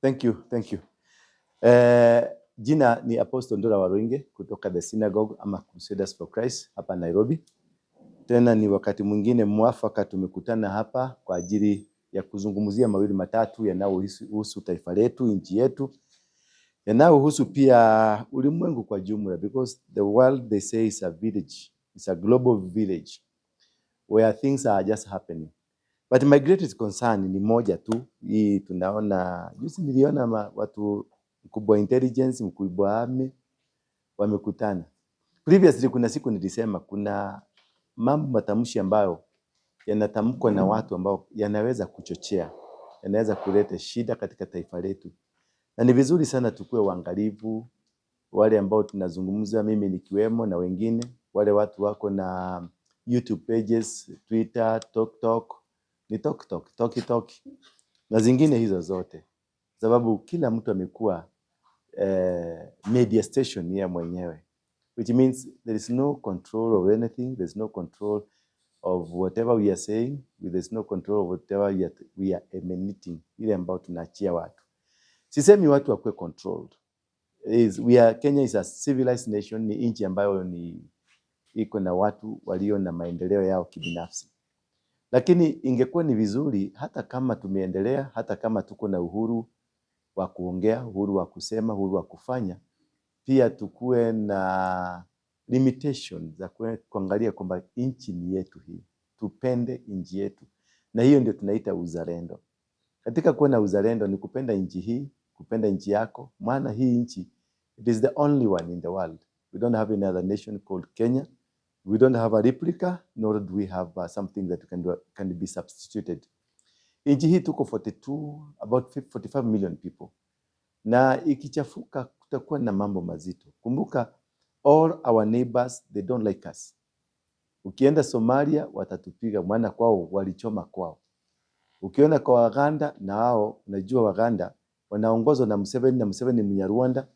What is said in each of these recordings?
Thank you. Jina ni Apostle Ndura Waruinge kutoka the Synagogue ama Crusaders for Christ hapa Nairobi. Tena ni wakati mwingine mwafaka tumekutana hapa kwa ajili ya kuzungumzia mawili matatu yanayohusu taifa letu, nchi yetu, yanayohusu pia ulimwengu kwa jumla, because the world, they say, is a village. It's a global village where things are just happening. But my greatest concern ni moja tu. Hii tunaona juzi niliona watu mkubwa intelligence, mkubwa army wamekutana. Previously kuna siku nilisema kuna mambo matamshi ambayo yanatamkwa na watu ambao yanaweza kuchochea, yanaweza kuleta shida katika taifa letu. Na ni vizuri sana tukue waangalifu, wale ambao tunazungumza, mimi nikiwemo na wengine, wale watu wako na YouTube pages, Twitter, TikTok na zingine hizo zote, sababu kila mtu amekuwa media station ya mwenyewe, which means there is no control of anything, there is no control of whatever we are saying, there is no control of whatever we are emanating, ile ambao tunaachia watu. Sisemi watu wakue controlled. Kenya is a civilized nation, ni nchi ambayo iko na watu walio na maendeleo yao kibinafsi. Lakini ingekuwa ni vizuri hata kama tumeendelea, hata kama tuko na uhuru wa kuongea, uhuru wa kusema, uhuru wa kufanya, pia tukue na limitation za kuangalia kwamba nchi ni yetu hii. Tupende nchi yetu. Na hiyo ndio tunaita uzalendo. Katika kuwa na uzalendo ni kupenda nchi hii, kupenda nchi yako, maana hii nchi, it is the only one in the world. We don't have another nation called Kenya. We don't have a replica, nor do we have something that can be substituted. Nchi hii tuko about 45 million people. Na ikichafuka kutakuwa na mambo mazito. Kumbuka, all our neighbors, they don't like us. Ukienda Somalia, watatupiga, maana kwao walichoma kwao. Ukiona kwa Waganda, na hao, unajua Waganda, wanaongozwa na Museveni, na Museveni ni Mnyarwanda.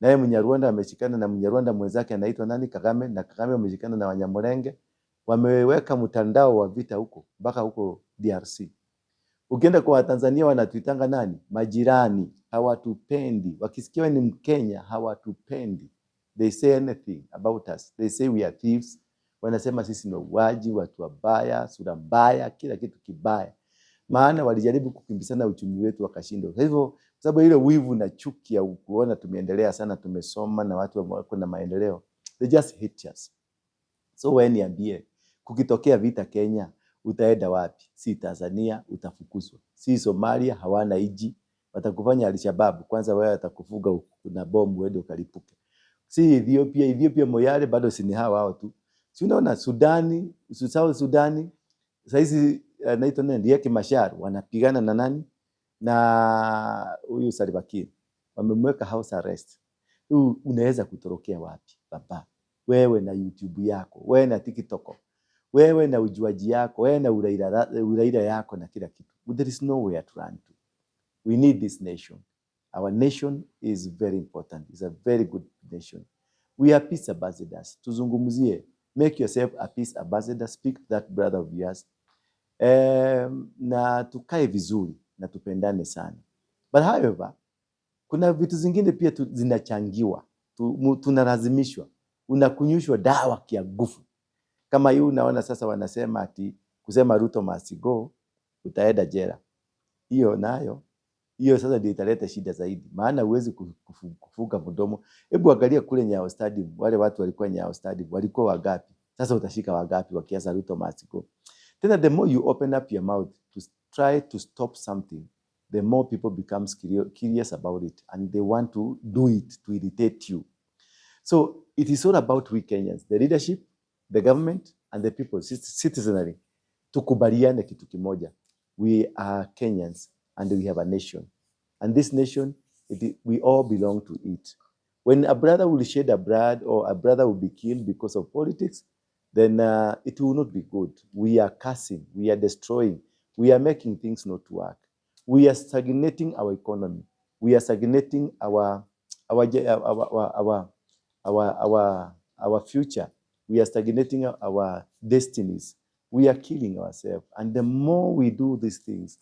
Naye Mnyarwanda ameshikana na Mnyarwanda mwenzake anaitwa nani? Kagame, na Kagame ameshikana na Wanyamulenge. Wameweka mtandao wa vita huko, mpaka huko DRC. Ukienda kwa Tanzania wanatuitanga nani? Majirani, hawatupendi. Wakisikia ni Mkenya, hawatupendi. They say anything about us. They say we are thieves. Wanasema sisi ni wauaji, watu wabaya, sura mbaya, kila kitu kibaya. Maana walijaribu kukimbisana uchumi wetu wakashindwa. Kwa hivyo, sababu ile wivu na chuki ya kuona tumeendelea sana, tumesoma na watu wako na maendeleo, they just hate us. So wewe niambie, kukitokea vita Kenya, utaenda wapi? Si Tanzania, utafukuzwa. Si Somalia, hawana iji, watakufanya Al-Shabaab, kwanza wewe atakufuga na bomu uende ukalipuke. Si Ethiopia Moyale bado si ni hao tu. Si unaona Sudani, South Sudani, saizi naitwa nani? Riek Machar wanapigana na nani? Na huyu Salva Kiir. Wamemweka house arrest. Unaweza kutorokea wapi baba? Wewe na YouTube yako, wewe na TikTok, wewe na ujuaji yako, wewe na uraira yako na kila kitu. But there is nowhere to run to. We need this nation. Our nation is very important. It's a very good nation. We are peace ambassadors. Tuzungumzie. Make yourself a peace ambassador. Speak to that brother of yours. Na tukae vizuri na tupendane sana. But however, kuna vitu zingine pia zinachangiwa. Tunalazimishwa. Unakunyushwa dawa kia nguvu. Kama hii unaona sasa wanasema ati kusema Ruto must go, utaenda jela. Hiyo nayo, hiyo sasa ndio italeta shida zaidi. Maana huwezi kufuga mdomo. Hebu angalia kule Nyayo Stadium, wale watu walikuwa Nyayo Stadium, walikuwa wangapi? Sasa utashika wangapi wakianza Ruto must go? Tena the more you open up your mouth to try to stop something, the more people becomes curious about it and they want to do it to irritate you. So it is all about we Kenyans, the leadership, the government and the people, citizenry. Tukubaliane kitu kimoja. We are Kenyans and we have a nation. And this nation, we all belong to it. When a brother will shed a blood or a brother will be killed because of politics, then it will not be good. We are cursing, we are destroying, we are making things not work. We are stagnating our economy. We are stagnating our future. We are stagnating our destinies. We are killing ourselves. And the more we do these things,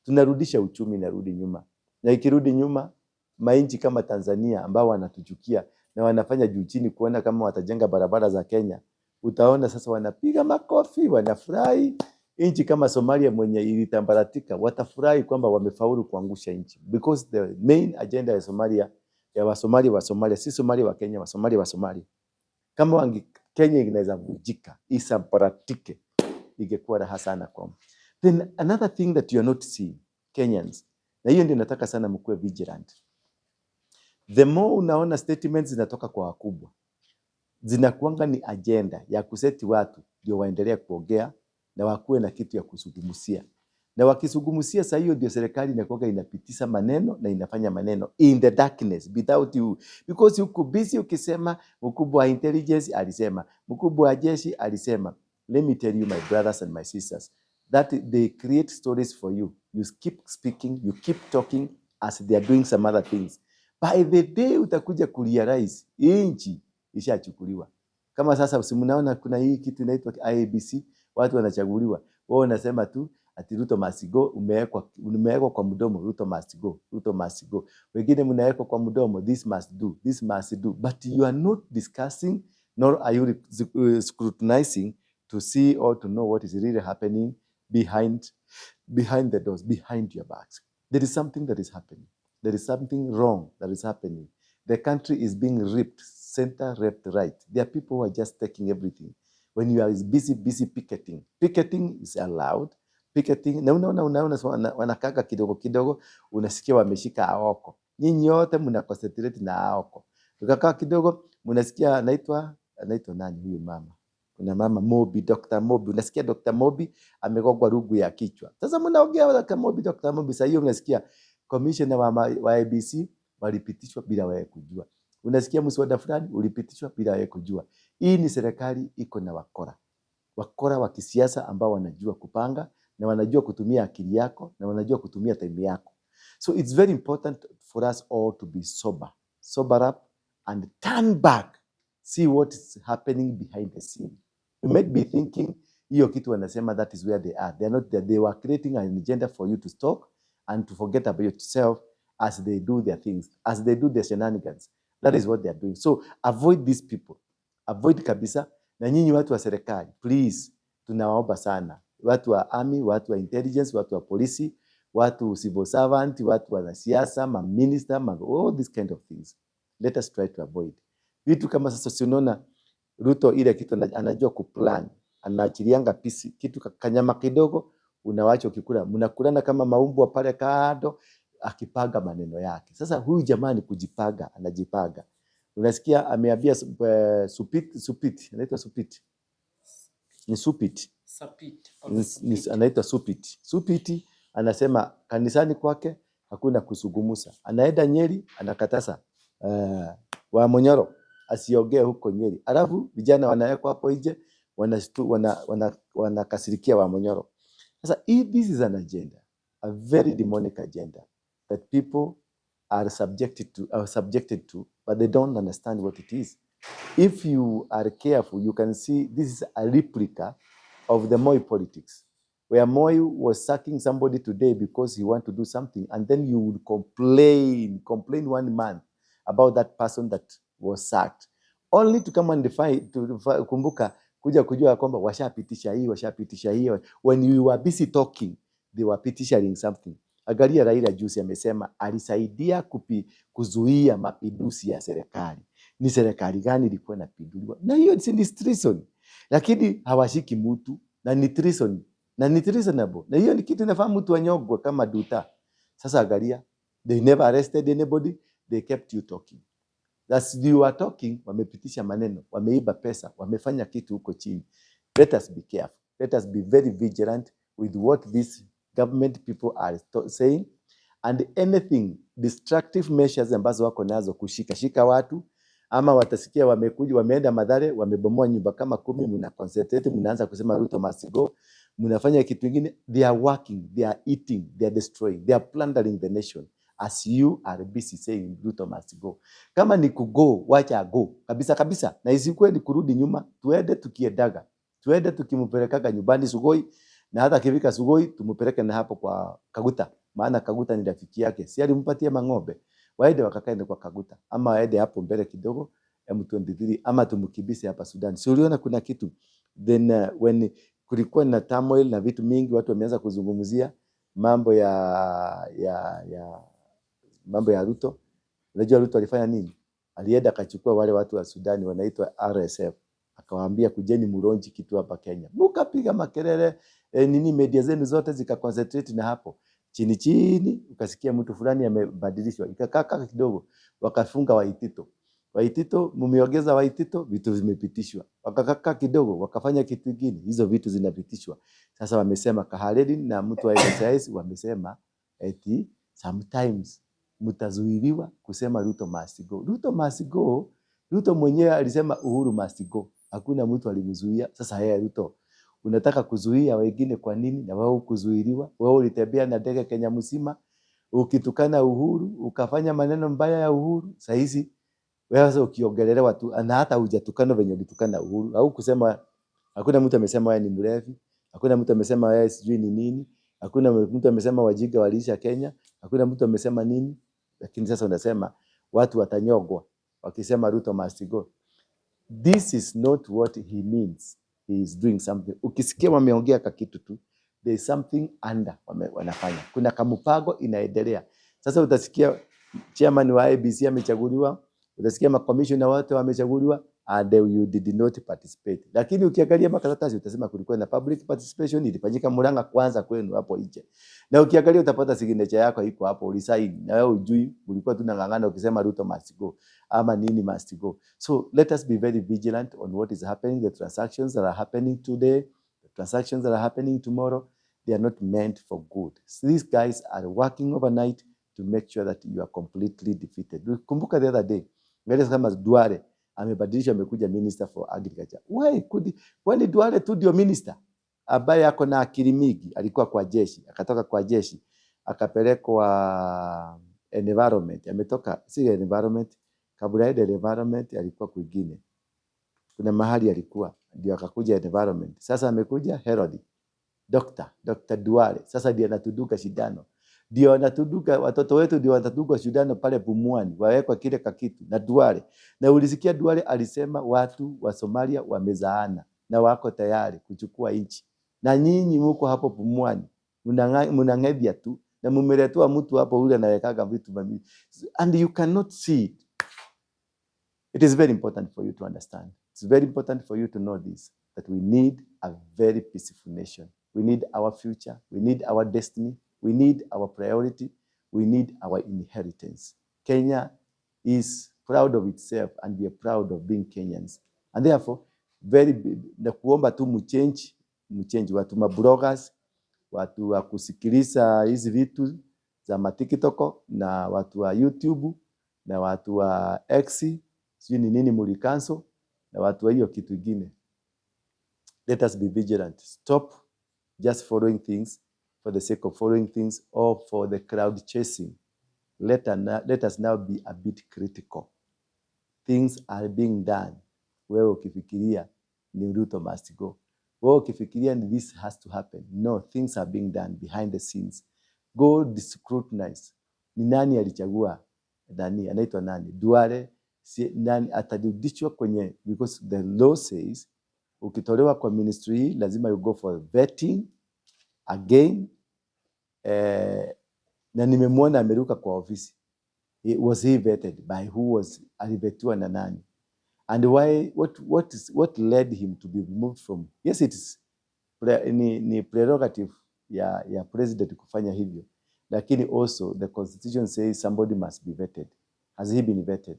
tunarudisha uchumi narudi nyuma. Na ikirudi nyuma, mainchi kama Tanzania ambao wanatuchukia na wanafanya juu chini kuona kama watajenga barabara za Kenya, utaona sasa wanapiga makofi, wanafurahi. Inchi kama Somalia mwenye ilitambaratika, watafurahi kwamba wamefaulu kuangusha nchi, because the main agenda ya Somalia, ya wa Somalia, si Somalia wa Kenya, wa Somalia. Kama Kenya inaweza vujika, isamparatike, ingekuwa raha sana kwa. Then another thing that you are not seeing, Kenyans, na hiyo ndio nataka sana mkuwe vigilant. The more unaona statements zinatoka kwa wakubwa, zinakuanga ni agenda ya kuseti watu ndio waendelea kuongea na wakuwe na kitu ya kusugumusia. Na wakisugumusia saa hiyo ndio serikali inakuanga inapitisha maneno na inafanya maneno in the darkness without you, because uko busy ukisema mkubwa wa intelligence alisema, mkubwa wa jeshi alisema. Let me tell you, my brothers and my sisters, that they create stories for you. You keep speaking, you keep talking as they are doing some other things. By the day utakuja kurealize inchi ishachukuliwa. Kama sasa usimunaona kuna hii kitu inaitwa IEBC, watu wanachaguliwa. Wao unasema tu ati Ruto must go, umewekwa kwa mdomo Ruto must go, Ruto must go. Wengine mnawekwa kwa mdomo this must do, this must do, but you are not discussing nor are you scrutinizing to see or to know what is really happening behind the doors, behind your backs. There is something that is happening. There is something wrong that is happening. The country is being ripped, center, left, right. There are people who are just taking everything. When you are busy picketing. Picketing is allowed. Picketing, na unaona wanakaka kidogo kidogo, unasikia wameshika aoko. Nyinyi yote mna concentrate na aoko. Ukakaa kidogo, mnasikia anaitwa nani huyu mama? Kuna mama Mobi, Dr. Mobi. Unasikia Dr. Mobi amegongwa rungu ya kichwa. Sasa mnaongea Dr. Mobi, Dr. Mobi. Sasa hiyo unasikia commissioner wa IEBC walipitishwa bila wewe kujua. Unasikia mswada fulani ulipitishwa bila wewe kujua. Hii ni serikali iko na wakora wa kisiasa ambao wanajua kupanga na wanajua kutumia akili yako na wanajua kutumia time yako. So it's very important for us all to be sober up and turn back, see what is happening behind the scene. You might be thinking hiyo kitu wanasema that is where they are. They are not there. They were creating an agenda for you to stop and to forget about yourself as they do their things, as they do their shenanigans. That is what they are doing. So avoid these people. Avoid kabisa. Na nyinyi watu wa serikali, please, tunawaomba sana. Watu wa army, watu wa intelligence, watu wa polisi, watu civil servant, watu wa siasa, minister, all these kind of things. Let us try to avoid. Vitu kama sasa unaona Ruto ile kitu anajua kuplan, anaachilianga pisi, kitu kanyama kidogo, unawacha ukikula, mnakulana kama maumbwa pale kando, akipaga maneno yake. Sasa huyu jamani kujipaga, anajipaga. Unasikia ameambia Supit, anaitwa Supit. Ni Supit. Anaitwa Supit. Supit anasema kanisani kwake hakuna kusugumusa. Anaenda Nyeri, anakatasa wa Monyoro asiongee huko Nyeri. Alafu vijana wanawekwa hapo nje, wanakasirikia wa Monyoro. Sasa this is an agenda, a very demonic agenda that people are subjected to, but they don't understand what it is. If you are careful, you can see this is a replica of the Moi politics, where Moi was sacking somebody today because he want to do something, and then you would complain 1 month about that person that was sacked, only to come and kumbuka kuja kujua kwamba washapitisha hii. When you were busy talking, they were petitioning something. Angalia Raila juzi amesema alisaidia kuzuia mapinduzi ya serikali. Ni serikali gani ilikuwa inapinduliwa? Na hiyo ni treason. Lakini hawashiki mtu na ni treason. Na ni treasonable. Na hiyo ni kitu inafaa mtu anyogwe kama Duta. Sasa angalia, they never arrested anybody, they kept you talking. As you are talking, wamepitisha maneno, wameiba pesa, wamefanya kitu huko chini. Let us be careful. Let us be very vigilant with what these government people are saying, and anything destructive measures ambazo wako nazo kushika watu, ama watasikia wamekuja wameenda Mathare wamebomoa nyumba kama 10, mna concentrate, mnaanza kusema Ruto must go, mnafanya kitu kingine. They are working, they are eating, they are destroying, they are plundering the nation, as you are busy saying Ruto must go. Kama ni kugo, wacha go kabisa, na isikuwe ni kurudi nyuma. Tuende tukiedaga, tuende tukimpelekaga nyumbani Sugoi, na hata kifika Sugoi tumupeleke na hapo kwa Kaguta, maana Kaguta ni rafiki yake, si alimpatia mang'ombe? Waende wakakae kwa Kaguta, ama waende hapo mbele kidogo M23, ama tumkibise hapa Sudan. Si uliona kuna kitu then when kulikuwa na turmoil na vitu mingi, watu wameanza kuzungumzia mambo ya Ruto. Unajua Ruto alifanya nini? Alienda akachukua wale watu wa Sudan wanaitwa RSF, akawaambia kujeni muronji kitu hapa Kenya. Mukapiga makelele, media zenu zote zikaconcentrate na hapo. Chini chini ukasikia mtu fulani amebadilishwa. Ikakaa kidogo wakafunga Waitito, mumeongeza Waitito, vitu vimepitishwa. Wakakaa kidogo wakafanya kitu kingine, hizo vitu zinapitishwa. Sasa wamesema Kahaleni na mtu wa NSIS wamesema eti sometimes mtazuiliwa kusema Ruto must go. Ruto must go. Ruto mwenyewe alisema Uhuru must go. Hakuna mtu alimzuia. Sasa yeye Ruto unataka kuzuia wengine kwa nini? Na wewe kuzuiliwa. Wewe ulitembea na ndege Kenya mzima ukitukana Uhuru, ukafanya maneno mbaya ya Uhuru. Sasa hizi wewe sasa ukiongelelewa tu na hata hujatukana venye ulitukana Uhuru au kusema, hakuna mtu amesema wewe ni mrefu, hakuna mtu amesema wewe sijui ni nini, hakuna mtu amesema wajinga walisha Kenya, hakuna mtu amesema nini, lakini sasa unasema watu watanyogwa wakisema Ruto must go. This is not what he means. He is doing something. Ukisikia wameongea kitu tu, there is something under wanafanya. Kuna kamupago inaendelea. Sasa utasikia chairman wa ABC amechaguliwa, utasikia makomishona wote wamechaguliwa and you did not participate. Lakini ukiangalia makaratasi utasema kulikuwa na public participation, ilifanyika Murang'a kwanza kwenu hapo nje. Na ukiangalia utapata signature yako iko hapo, ulisign na wewe ujui, ulikuwa tu nang'ang'ana ukisema Ruto must go ama nini must go. So let us be very vigilant on what is happening. The transactions that are happening today, the transactions that are happening tomorrow, they are not meant for good. So these guys are working overnight to make sure that you are completely defeated. Kumbuka the other day, ngale kama Duale amebadilisha, amekuja minister for agriculture. Kwani Duale tu ndio minister ambaye ako na akili mingi? Alikuwa kwa jeshi, akatoka kwa jeshi akapelekwa environment, ametoka si environment, kabla ya environment alikuwa kwingine, kuna mahali alikuwa ndio akakuja environment. Sasa amekuja Herod, Dr. Duale, sasa ndio anatuduka shindano, ndio anatuduka watoto wetu, ndio wanatuduka shindano pale Pumwani, wawekwa kile kakitu na Duale. Na ulisikia Duale alisema watu wa Somalia wamezaana na wako tayari kuchukua nchi, na nyinyi mko hapo Pumwani mnang'ebia tu, na mumeletua mtu hapo ule anawekaga vitu mami, and you cannot see it. It is very important for you to understand. It's very important for you to know this, that we need a very peaceful nation. We need our future. We need our destiny. We need our priority. We need our inheritance. Kenya is proud of itself and we are proud of being Kenyans. And therefore, na kuomba tu mchange watu mabloggers, watu wa kusikiliza hizi vitu za matikitoko, na watu wa YouTube, na watu wa X, sio ni nini mulikansel, na watu wa hiyo kitu kingine. Let us be vigilant. Stop just following things for the sake of following things or for the crowd chasing. Let us now be a bit critical. Things are being done. Wewe ukifikiria ni Ruto must go, wewe ukifikiria ni this has to happen, no, things are being done behind the scenes. Go scrutinize. Ni nani alichagua nani, anaitwa nani, Duale, nani atarudishwa kwenye, because the law says ukitolewa kwa ministry lazima you go for vetting again. Na nimemwona ameruka kwa ofisi. Was he vetted by who? Alivetiwa na nani? And why? What led him to be removed from? Yes, it is ni prerogative ya president kufanya hivyo, lakini also the constitution says somebody must be vetted. Has he been vetted?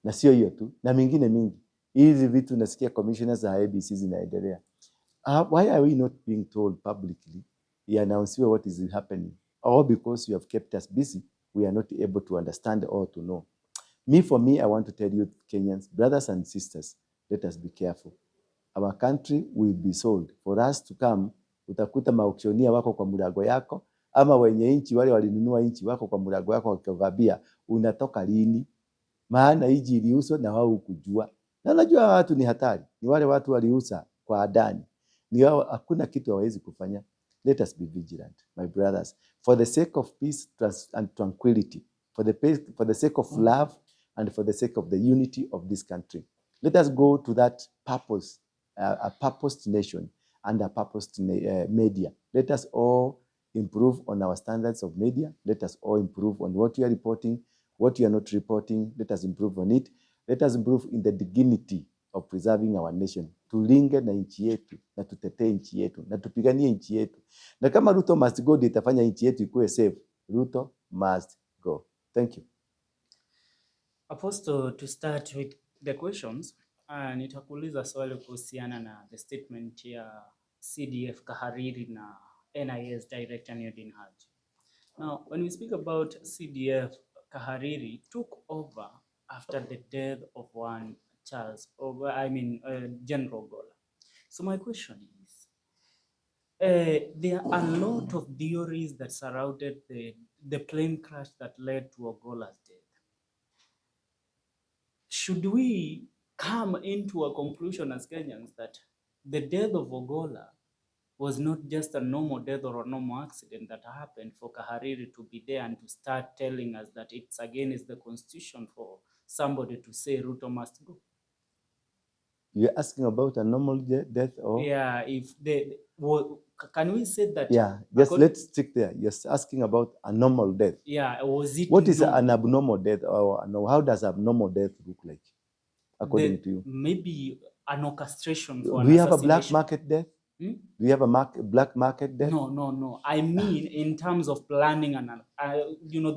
Na sio hiyo tu, na mingine mingi. Hizi vitu nasikia commissioners za ABC zinaendelea. Why are we not being told publicly? Announce what is happening, or because you have kept us busy, we are not able to understand or to know. For me, I want to tell you, Kenyans, brothers and sisters, let us be careful. Our country will be sold. For us to come, utakuta mauksionia wako kwa mlango yako, ama wenye inchi wale walinunua inchi wako kwa mlango yako wakivabia, unatoka lini? Maana hiji iliuzwa na wao kujua. Na unajua watu ni hatari. Ni wale watu waliuza kwa adani. Ni wao, hakuna kitu hawezi kufanya. Let us be vigilant, my brothers, for the sake of peace and tranquility, for the sake of love, and for the sake of the unity of this country. Let us go to that purpose, a purposed nation and a purposed media. Let us all improve on our standards of media. Let us all improve on what you are reporting, what you are not reporting. Let us improve on it. Let us improve in the dignity of preserving our nation. Tulinge na nchi yetu, na tutetee nchi yetu, na tupiganie nchi yetu. Na kama Ruto must go, ndio itafanya nchi yetu ikuwe safe. Ruto must go. Thank you. Apostle, to start with the questions, nitakuuliza swali kuhusiana na the statement ya CDF Kahariri na NIS Director Nordin Haji. Now, when we speak about CDF, Kahariri took over after the death of one General Gola. So my question is, there are a lot of theories that surrounded the plane crash that led to Ogola's death. Should we come into a conclusion as Kenyans that the death of Ogola was not just a normal death or a normal accident that happened for Kahariri to be there and to start telling us that it's against the constitution for somebody to say Ruto must go? You're asking about a normal death or? Yeah, can we say that? Yeah, just let's stick there. You're asking about a normal death. Yeah, was it What is normal? an abnormal death, or how does abnormal death look like, according to you? Maybe an orchestration for We an have a assassination. black market death? Do we have a black market death? No. I mean, in terms of planning and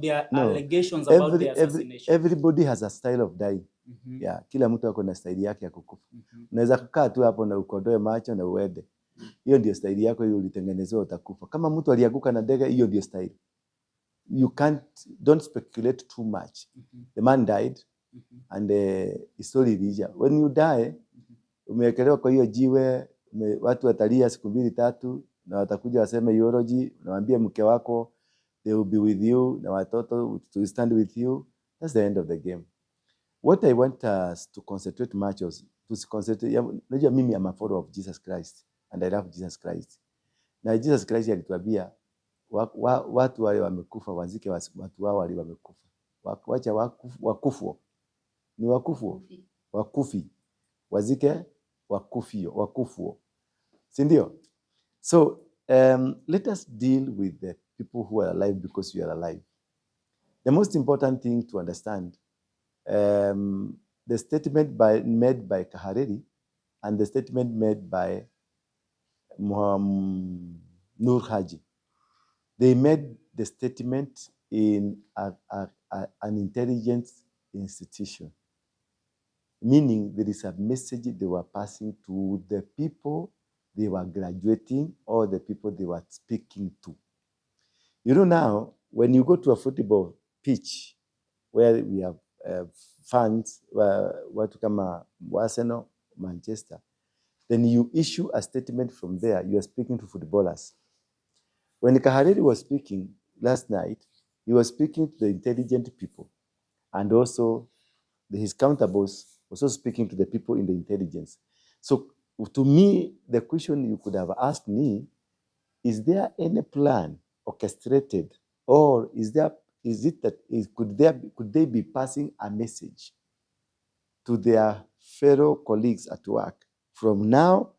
there are allegations about the assassination. Everybody has a style of dying. Yeah, kila mtu ako na style yake ya kukufa. Unaweza kukaa tu hapo na ukodoe macho na uende. Hiyo ndio style yako, hiyo ulitengenezewa, utakufa. Kama mtu alianguka na ndege, hiyo ndio style. Don't speculate too much. The man died and his story ilija. When you die, umewekelewa kwa hiyo jiwe, watu watalia siku 2-3 na watakuja waseme eulogy, nawaambia mke wako they will be with you, na watoto to stand with you. That's the end of the game. What I want us to concentrate much on, unajua mimi am a follower of Jesus Christ and I love Jesus Christ. Na Jesus Christ alituambia watu wale wamekufa wazike watu wao wale wamekufa. Wacha wakufu. Ni wakufi. Wazike wakufu. Si ndio? So let us deal with the people who are alive because we are alive. The most important thing to understand, the statement made by Kahariri and the statement made by Nur Haji, they made the statement in an intelligence institution, meaning there is a message they were passing to the people they were graduating or the people they were speaking to. You know, now, when you go to a football pitch where we have fans, watu kama Arsenal, Manchester, then you issue a statement from there. You are speaking to footballers. When Kahariri was speaking last night, he was speaking to the intelligent people, and also his counterboss was also speaking to the people in the intelligence. So to me, the question you could have asked me, is there any plan orchestrated, or could they be passing a message to their fellow colleagues at work? From now,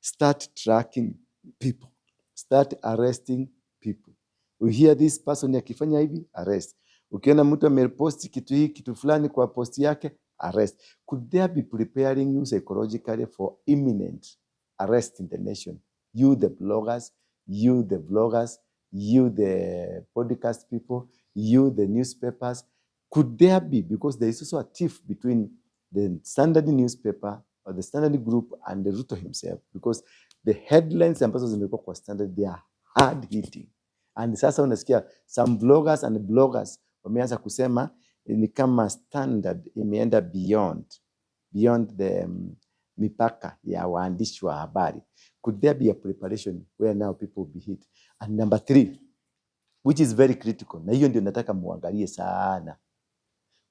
start tracking people, start arresting people. We hear this person akifanya hivi, arrest. Ukiona mtu ameposti kitu fulani kwa posti yake, arrest. Could there be preparing you psychologically for imminent arrest in the nation? You the bloggers, you the vloggers, you the podcast people, you the newspapers. Could there be, because there is also a tiff between the Standard newspaper or the Standard group and the Ruto himself, because the headlines ambazo zimekuwa kwa Standard, they are hard hitting. And sasa unasikia some vloggers and bloggers wameanza kusema ni kama Standard imeenda beyond the mipaka ya waandishi wa habari. Could there be a preparation where now people will be hit? And number 3, which is very critical, na hiyo ndio nataka muangalie sana.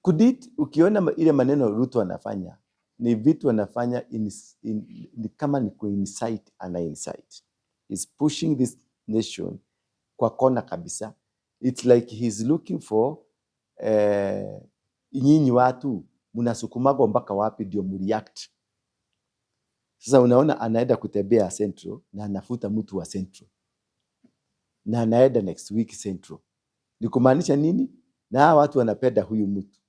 Could it, ukiona ile maneno Ruto anafanya, ni vitu anafanya ni kama ni kuinsight and insight. Is pushing this nation kwa kona kabisa. It's like he's looking for nyinyi watu mnasukumagwa mpaka wapi ndio mreact. Sasa unaona anaenda kutembea Central na anafuta mtu wa Central na anaenda next week Central. Ni kumaanisha nini? Na hawa watu wanapenda huyu mtu,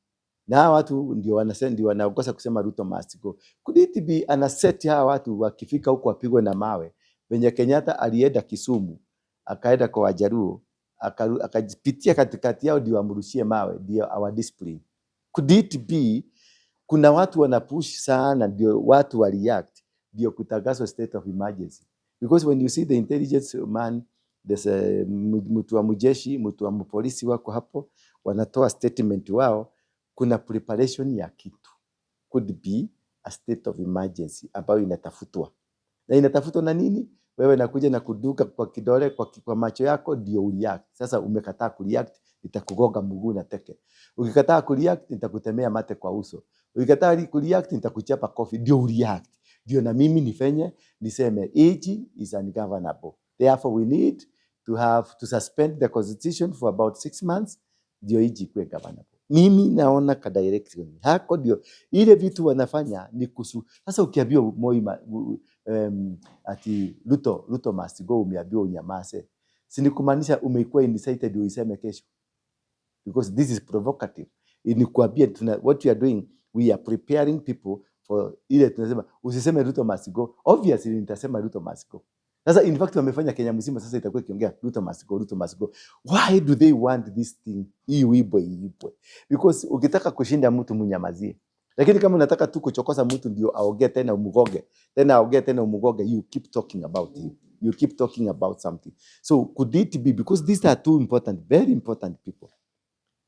na hawa watu ndio wanaongoza kusema Ruto must go. Could it be anaset hawa watu wakifika huko wapigwe na mawe venye Kenyatta alienda Kisumu akaenda kwa Wajaruo akajipitia katikati yao ndio amrushie mawe, ndio our discipline. Could it be kuna watu wanapush sana ndio watu wa react ndio kutangazwa state of emergency? Because when you see the intelligence man, there's mtu wa mjeshi, mtu wa polisi wako hapo wanatoa statement wao, kuna preparation ya kitu. Could be a state of emergency ambayo inatafutwa. Na inatafutwa na nini? Wewe nakuja na kuduka kwa kidole kwa macho yako ndio ureact. Sasa umekataa kureact, nitakugonga mguu na teke. Ukikataa kureact, nitakutemea mate kwa uso. Ukikataa kureact, nitakuchapa kofi, ndio ureact. Ndio na mimi nifanye niseme age is ungovernable. Therefore we need to suspend the constitution for about 6 months ndio age ikuwe governable. Mimi naona ka direction hako ndio ile vitu wanafanya ni kusu. Sasa ukiambiwa Moi ati Ruto must go, umeambiwa unyamaze, si ni kumaanisha umekuwa incited uiseme kesho? Because this is provocative. Ni kuambia what we are doing, we are preparing people for ile tunasema usiseme Ruto must go. Obviously nitasema Ruto must go. Sasa in fact wamefanya Kenya mzima sasa itakuwa kiongea Ruto must go, Ruto must go. Why do they want this thing? Iibwe. Because ukitaka kushinda mtu mnyamazie. Lakini kama unataka tu kuchokoza mtu ndio aongee tena umugoge, tena aongee tena umugoge, you keep talking about him. You keep talking about something. So could it be because these are two important, very important people.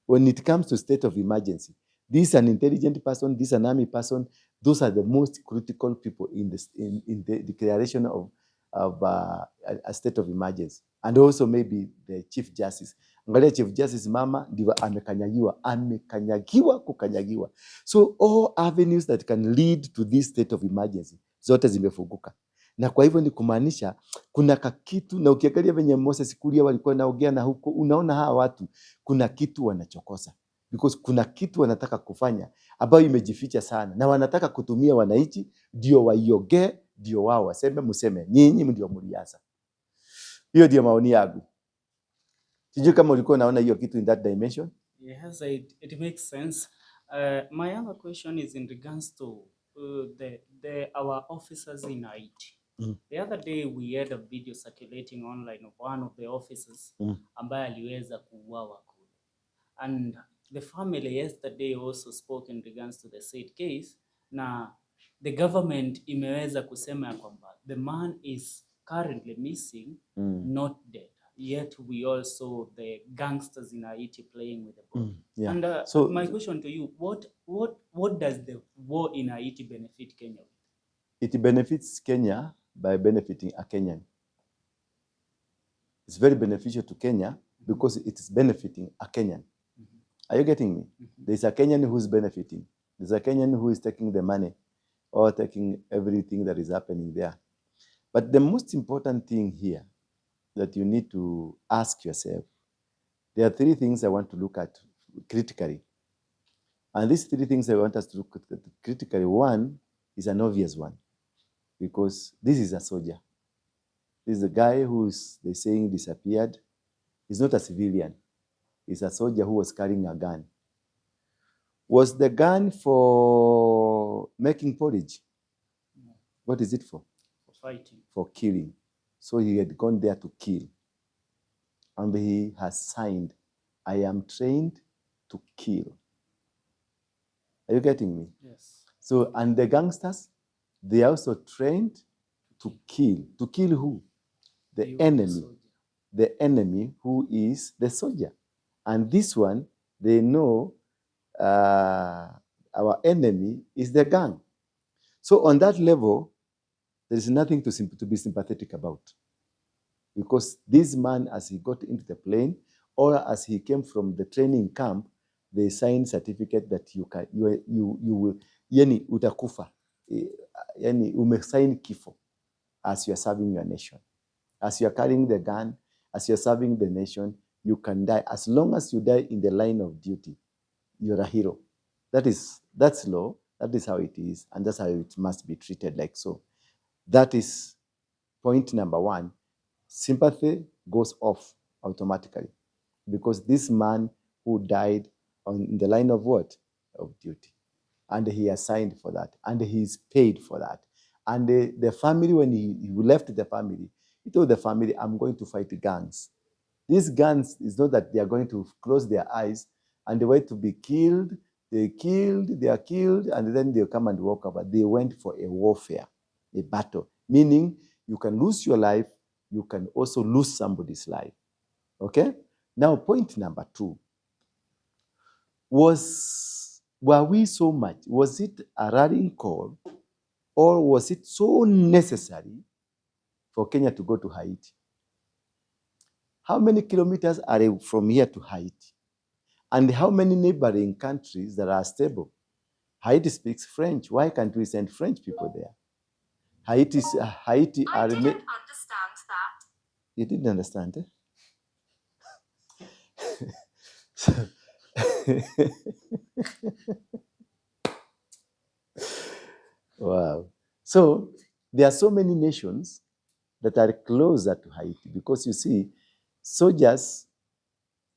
When it comes to state of emergency, this is an intelligent person, this is an army person. Those are the most critical people in the declaration of a state of emergency. And also maybe the Chief Justice. Angalia Chief Justice mama ndivyo kukanyagiwa. So all avenues that can lead to this state of emergency zote zimefunguka. Na kwa hivyo ni kumaanisha kuna kakitu, na ukiangalia venye Moses Kuria walikuwa naongea na huko, unaona hawa watu kuna kitu wanachokosa. Because kuna kitu wanataka kufanya ambayo imejificha sana, na wanataka kutumia wananchi ndio waiongee, ndio wao waseme museme nyinyi ndio mlianza. Hiyo ndio maoni yangu. Sijui kama ulikuwa unaona hiyo kitu in that dimension. Yes, it makes sense. My other question is in regards to our officers in Haiti. The other day we had a video circulating online of one of the officers ambaye aliweza kuuawa kule. And the family yesterday also spoke in regards to the said case, na the government imeweza kusema ya kwamba the man is currently missing, not dead. Yet we also the gangsters in Haiti playing with the body. Yeah. And so my question to you, what does the war in Haiti benefit Kenya with? It benefits Kenya by benefiting a Kenyan. It's very beneficial to Kenya because it is benefiting a Kenyan. Are you getting me? There's a Kenyan who is benefiting. There's a Kenyan who is taking the money or taking everything that is happening there. But the most important thing here that you need to ask yourself, there are 3 things I want to look at critically. And these 3 things I want us to look at critically. One is an obvious one, because this is a soldier. This is a guy who is, they're saying, disappeared. He's not a civilian. He's a soldier who was carrying a gun. Was the gun for making porridge? No. What is it for? For fighting. For killing. So he had gone there to kill. And he has signed, I am trained to kill. Are you getting me? Yes. So, and the gangsters, they are also trained to kill. To kill who? The enemy. The enemy who is the soldier. And this one, they know our enemy is the gang. So on that level, there is nothing to be sympathetic about. Because this man, as he got into the plane, or as he came from the training camp, they signed certificate that you will, yani utakufa, yani umesign kifo as you are serving your nation. As you are carrying the gun, as you're serving the nation, you can die. As long as you die in the line of duty, you're a hero. That's law. That is how it is, and that's how it must be treated like so. That is point number one. Sympathy goes off automatically because this man who died in the line of what? Of duty. And he assigned for that, and he's paid for that. And the family, when he left the family, he told the family, I'm going to fight gangs. These guns is not that they are going to close their eyes and they wait to be killed. They are killed, and then they come and walk over. They went for a warfare, a battle, meaning you can lose your life, you can also lose somebody's life. Okay? Now, point number two. Were we so much? Was it a rallying call, or was it so necessary for Kenya to go to Haiti? How many kilometers are from here to Haiti? And how many neighboring countries that are stable? Haiti speaks French. Why can't we send French people there? Haiti I didn't understand that. You didn't understand, eh? Wow. So there are so many nations that are closer to Haiti because you see, soldiers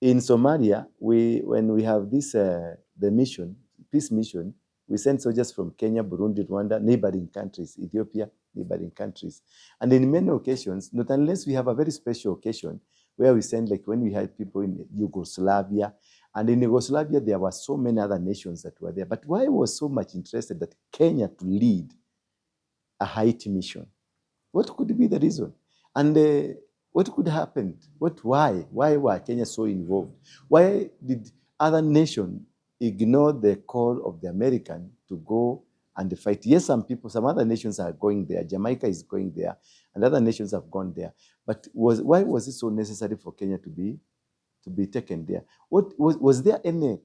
in Somalia, when we have this the mission, peace mission, we send soldiers from Kenya, Burundi, Rwanda, neighboring countries, Ethiopia, neighboring countries. And in many occasions, not unless we have a very special occasion where we send, like when we had people in Yugoslavia, and in Yugoslavia, there were so many other nations that were there. But why was so much interested that Kenya to lead a Haiti mission? What could be the reason? And what could happen? Why? Why were Kenya so involved? Why did other nations ignore the call of the American to go and fight? Yes, some other nations are going there. Jamaica is going there, and other nations have gone there. But why was it so necessary for Kenya to be taken there? Was there any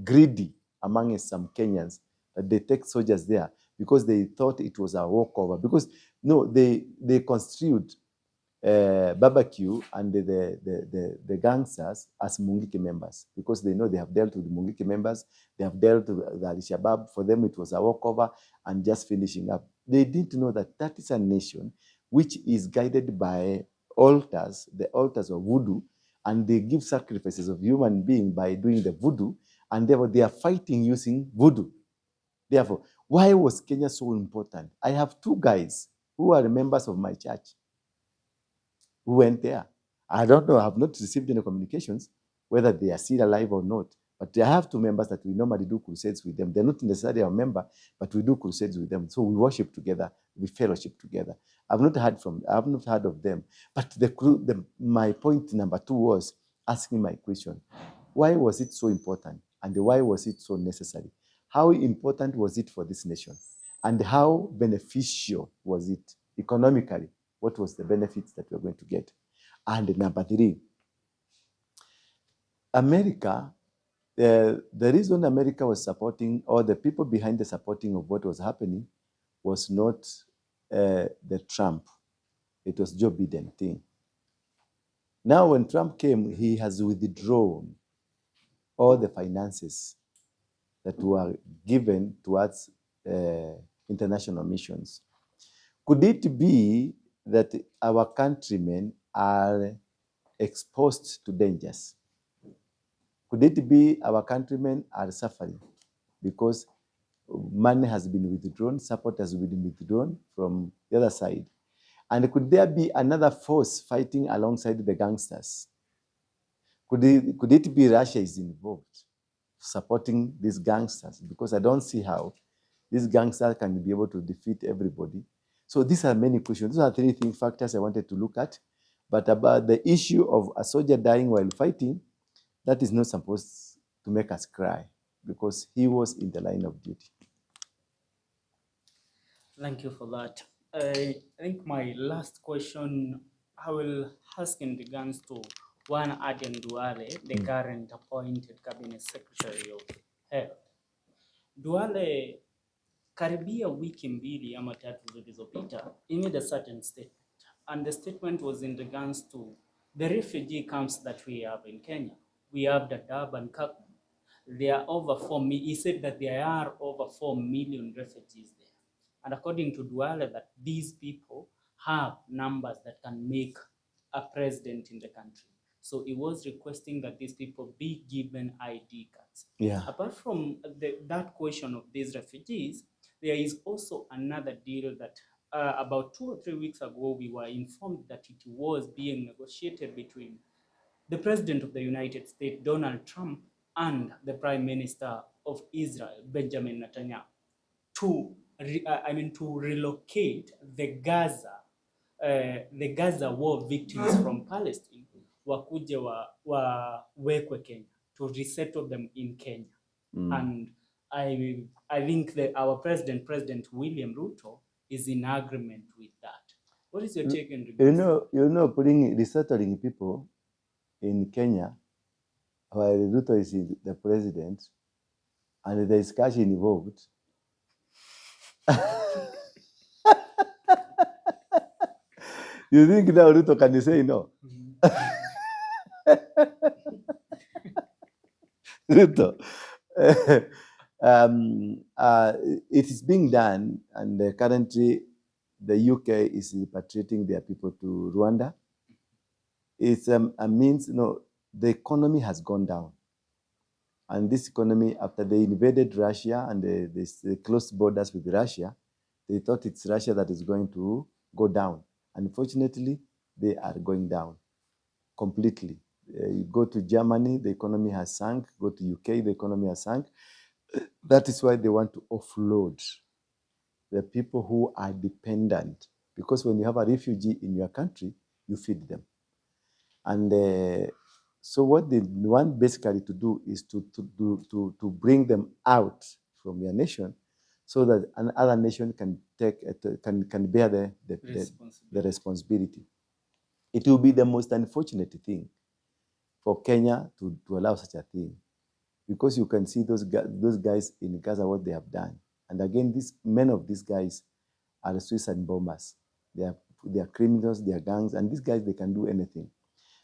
greedy among some Kenyans that they take soldiers there because they thought it was a walkover? Because no, they construed barbecue and the gangsters as Mungiki members because they know they have dealt with the Mungiki members, they have dealt with the Al-Shabaab. For them, it was a walkover and just finishing up. They didn't know that that is a nation which is guided by altars, the altars of voodoo, and they give sacrifices of human being by doing the voodoo, and therefore they are fighting using voodoo. Therefore, why was Kenya so important? I have two guys who are members of my church who went there. I don't know, I have not received any communications whether they are still alive or not. But I have two members that we normally do crusades with them. They're not necessarily a member, but we do crusades with them. So we worship together, we fellowship together. I have not heard of them. But my point number two was asking my question. Why was it so important? And why was it so necessary? How important was it for this nation? And how beneficial was it economically? What was the benefits that we're going to get? And number three, America, the reason America was supporting, or the people behind the supporting of what was happening, was not the Trump. It was Joe Biden thing. Now, when Trump came, he has withdrawn all the finances that were given towards international missions. Could it be that our countrymen are exposed to dangers? Could it be our countrymen are suffering because money has been withdrawn, support has been withdrawn from the other side? And could there be another force fighting alongside the gangsters? Could it be Russia is involved supporting these gangsters? Because I don't see how these gangsters can be able to defeat everybody. So these are many questions. Those are three factors I wanted to look at. But about the issue of a soldier dying while fighting, that is not supposed to make us cry because he was in the line of duty. Thank you for that. I think my last question I will ask in regards to one Aden Duale, the current appointed cabinet secretary of health. Duale karibia wiki mbili ama tatu zilizopita, he made a certain statement, and the statement was in regards to the refugee camps that we have in Kenya, we have Dadaab and Kakuma. There are over 4 million. He said that there are over 4 million refugees there. And according to Duale, that these people have numbers that can make a president in the country. So he was requesting that these people be given ID cards. Yeah. Apart from that question of these refugees, there is also another deal that about 2 or 3 weeks ago, we were informed that it was being negotiated between the President of the United States, Donald Trump, and the Prime Minister of Israel, Benjamin Netanyahu, to relocate the Gaza war victims from Palestine wakuje wawekwe Kenya, to resettle them in Kenya. And I think that our President William Ruto is in agreement with that. What is your take on this? Resettling people in Kenya while Ruto is the president and there is cash involved. You think now Ruto can say no? Ruto. It is being done, and currently the UK is repatriating their people to Rwanda. It's a means, the economy has gone down. And this economy, after they invaded Russia and they closed borders with Russia, they thought it's Russia that is going to go down. Unfortunately, they are going down completely. You go to Germany, the economy has sunk. Go to UK, the economy has sunk. That is why they want to offload the people who are dependent. Because when you have a refugee in your country, you feed them. And so what they want basically to do is to bring them out from your nation, so that another nation can bear the responsibility. It will be the most unfortunate thing for Kenya to allow such a thing, because you can see those guys in Gaza, what they have done. And again, many of these guys are suicide bombers. They are criminals, they are gangs, and these guys, they can do anything.